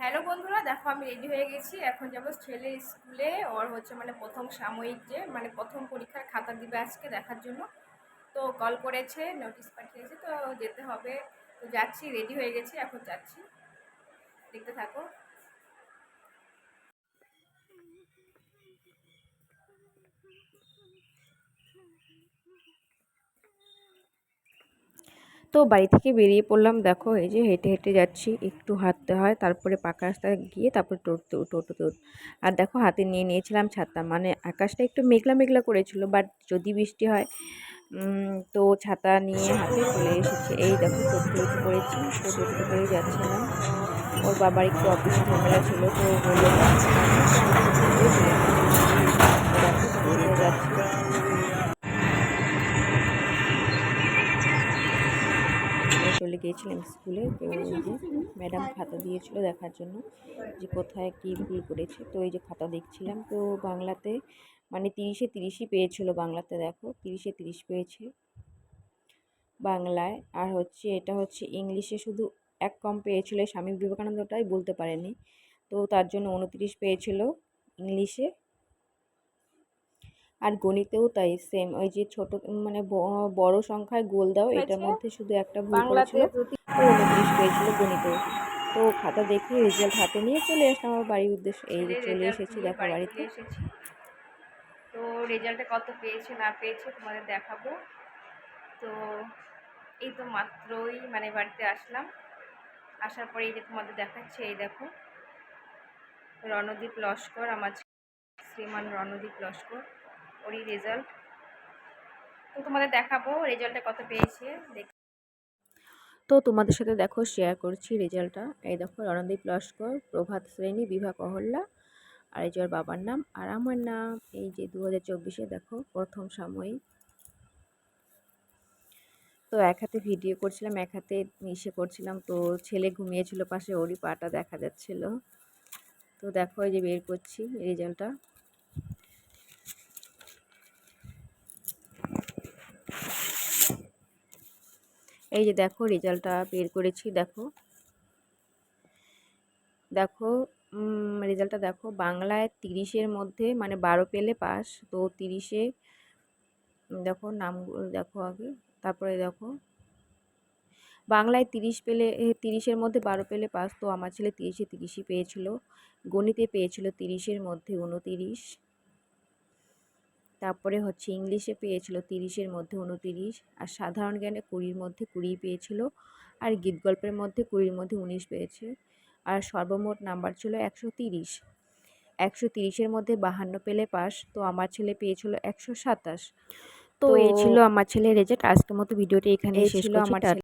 Hello বন্ধুরা, দেখো আমি রেডি হয়ে গেছি। এখন যাবো ছেলের স্কুলে। ওর হচ্ছে প্রথম সাময়িক যে প্রথম পরীক্ষার খাতা দিবে আজকে দেখার জন্য। তো কল করেছে, নোটিশ পাঠিয়েছে, তো যেতে হবে। তো যাচ্ছি, রেডি হয়ে গেছি, এখন যাচ্ছি। দেখতে থাকো। তো বাড়ি থেকে বেরিয়ে পড়লাম। দেখো এই যে হেঁটে হেঁটে যাচ্ছি, একটু হাঁটতে হয়, তারপরে পাকা রাস্তায় গিয়ে তারপরে টোটোতে আর দেখো হাতে নিয়ে নিয়েছিলাম ছাতা। মানে আকাশটা একটু মেঘলা মেঘলা করেছিল, বাট যদি বৃষ্টি হয় তো ছাতা নিয়ে হাতে চলে এসেছি। এই দেখো টোটোতে উঠে পড়েছি, তো টোটোতে করেই যাচ্ছিলাম। ওর বাবার একটু অফিসে ঝামেলা ছিল, তো বললো যাচ্ছি না, তো আমি টোটো করে চলে এসেছি। তো দেখো টোটো করে যাচ্ছি। চলে গিয়েছিলাম স্কুলে। তো এই যে ম্যাডাম খাতা দিয়েছিল দেখার জন্য যে কোথায় কি ভুল করেছে। তো এই যে খাতা দেখছিলাম। তো বাংলাতে মানে 30-30ই পেয়েছিল। বাংলাতে দেখো 30-30 পেয়েছে বাংলায়। আর হচ্ছে এটা হচ্ছে ইংলিশে শুধু এক কম পেয়েছিল, স্বামী বিবেকানন্দটাই বলতে পারেনি, তো তার জন্য 29 পেয়েছিল ইংলিশে। আর গণিতেও তাই সেম, ওই যে ছোট মানে বড় সংখ্যায় গোল দাও, এটার মধ্যে শুধু একটা ভুল বাংলাতে করেছিল, তো 29 পেয়েছিল গণিতেও। তো খাতা দেখে রেজাল্ট হাতে নিয়ে চলে আসলাম আমার বাড়ির উদ্দেশ্যে। এই যে ছেলের চলে রেজাল্ট এসেছি দিয়ে দেখো বাড়ি বাড়িতে। চলে এসেছি। তো রেজাল্টে কত পেয়েছে না পেয়েছে তোমাদের দেখাবো। তো এই তো মাত্রই বাড়িতে আসলাম। আসার পরে এই যে তোমাদের দেখাচ্ছে, এই দেখো রণদীপ লস্কর, আমার শ্রীমান রণদীপ লস্কর, ওরই রেজাল্ট। তো তোমাদের দেখাবো রেজাল্টে কত পেয়েছে। তো তোমাদের সাথে দেখো শেয়ার করছি রেজাল্টটা। এই দেখো রণদীপ লস্কর, প্রভাত শ্রেণী, বিভাগ অহল্যা, আর এই যে ওর বাবার নাম আর আমার নাম। এই যে 2024-এ দেখো প্রথম সাময়িক। তো এক হাতে ভিডিও করছিলাম, এক হাতে ইসে করছিলাম। তো ছেলে ঘুমিয়েছিল পাশে, ওরই পাটা দেখা যাচ্ছিল। তো দেখো এই যে বের করছি রেজাল্টটা। এই যে দেখো রেজাল্টটা বের করেছি। দেখো দেখো রেজাল্টটা দেখো। বাংলায় 30-এর মধ্যে মানে 12 পেলে পাস। তো 30-এ দেখো নামগুলো দেখো আগে, তারপরে দেখো বাংলায় 30 পেলে 30-এর মধ্যে 12 পেলে পাস। তো আমার ছেলে 30-30ই পেয়েছিল। গণিতে পেয়েছিল 30-এর মধ্যে 29। তারপরে হচ্ছে ইংলিশে পেয়েছিল 30-এর মধ্যে 29। আর সাধারণ জ্ঞানে 20-র মধ্যে 20 পেয়েছিল। আর গীত গল্পের মধ্যে 20-র মধ্যে 19 পেয়েছে। আর সর্বমোট নাম্বার ছিল 130। 130-এর মধ্যে 52 পেলে পাস। তো আমার ছেলে পেয়েছিল 127। তো এই ছিল আমার ছেলের রেজাল্ট। আজকের মতো ভিডিওটি এখানেই শেষ করছি।